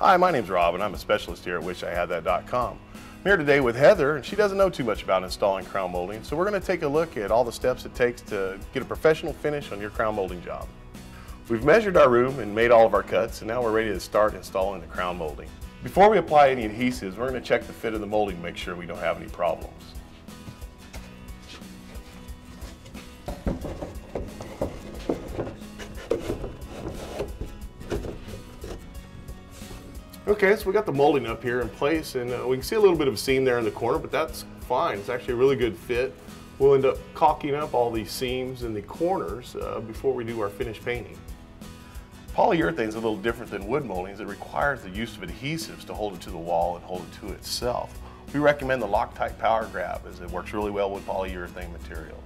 Hi, my name's Rob and I'm a specialist here at wishihadthat.com. I'm here today with Heather, and she doesn't know too much about installing crown molding, so we're going to take a look at all the steps it takes to get a professional finish on your crown molding job. We've measured our room and made all of our cuts, and now we're ready to start installing the crown molding. Before we apply any adhesives, we're going to check the fit of the molding to make sure we don't have any problems. Okay, so we got the molding up here in place, and we can see a little bit of a seam there in the corner, but that's fine. It's actually a really good fit. We'll end up caulking up all these seams in the corners before we do our finish painting. Polyurethane is a little different than wood moldings. It requires the use of adhesives to hold it to the wall and hold it to itself. We recommend the Loctite Power Grab as it works really well with polyurethane materials.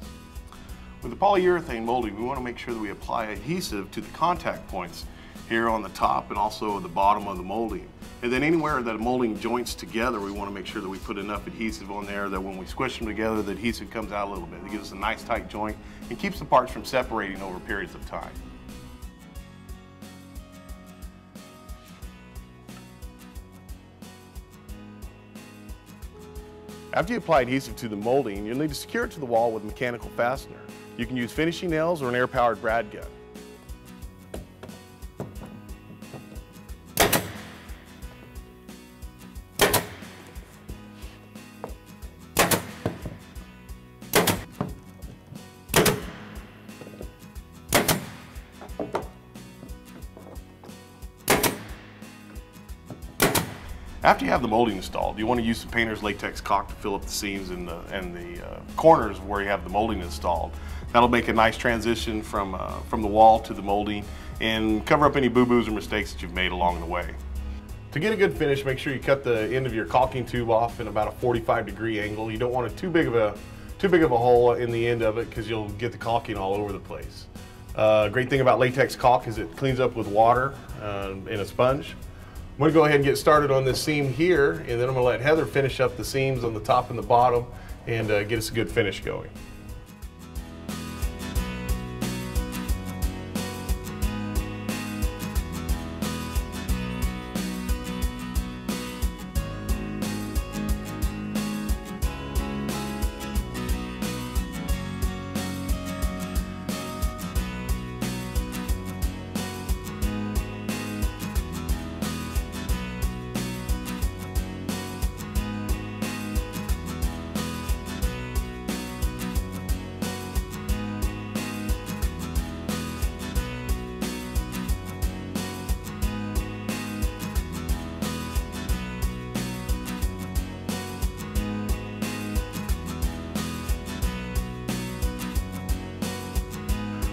With the polyurethane molding, we want to make sure that we apply adhesive to the contact points here on the top and also at the bottom of the molding. And then anywhere that molding joints together, we want to make sure that we put enough adhesive on there that when we squish them together, the adhesive comes out a little bit. It gives us a nice tight joint and keeps the parts from separating over periods of time. After you apply adhesive to the molding, you'll need to secure it to the wall with a mechanical fastener. You can use finishing nails or an air-powered brad gun. After you have the molding installed, you want to use some painter's latex caulk to fill up the seams and the corners where you have the molding installed. That'll make a nice transition from the wall to the molding and cover up any boo-boos or mistakes that you've made along the way. To get a good finish, make sure you cut the end of your caulking tube off in about a 45-degree angle. You don't want too big of a hole in the end of it because you'll get the caulking all over the place. Great thing about latex caulk is it cleans up with water and a sponge. I'm going to go ahead and get started on this seam here, and then I'm going to let Heather finish up the seams on the top and the bottom and get us a good finish going.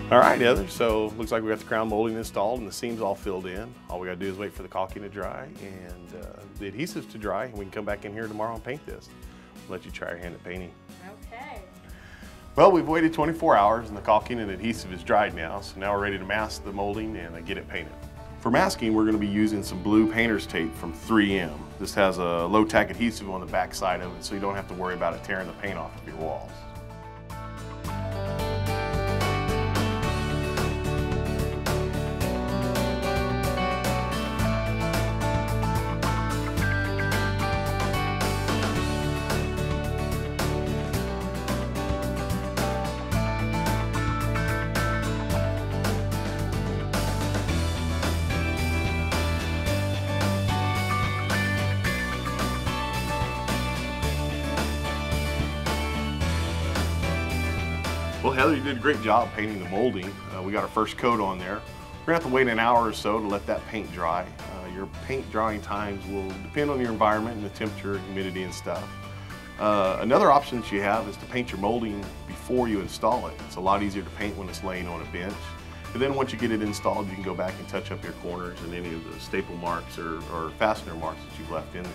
All right, Heather, so looks like we got the crown molding installed and the seams all filled in. All we gotta do is wait for the caulking to dry and the adhesives to dry, and we can come back in here tomorrow and paint this. I'll let you try your hand at painting. Okay. Well, we've waited 24 hours and the caulking and adhesive is dried now, so now we're ready to mask the molding and get it painted. For masking, we're gonna be using some blue painter's tape from 3M. This has a low-tack adhesive on the back side of it, so you don't have to worry about it tearing the paint off of your walls. Well, Heather, you did a great job painting the molding. We got our first coat on there. We're gonna have to wait an hour or so to let that paint dry. Your paint drying times will depend on your environment and the temperature, humidity, and stuff. Another option that you have is to paint your molding before you install it. It's a lot easier to paint when it's laying on a bench. And then once you get it installed, you can go back and touch up your corners and any of the staple marks or fastener marks that you've left in there.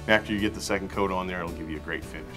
And after you get the second coat on there, it'll give you a great finish.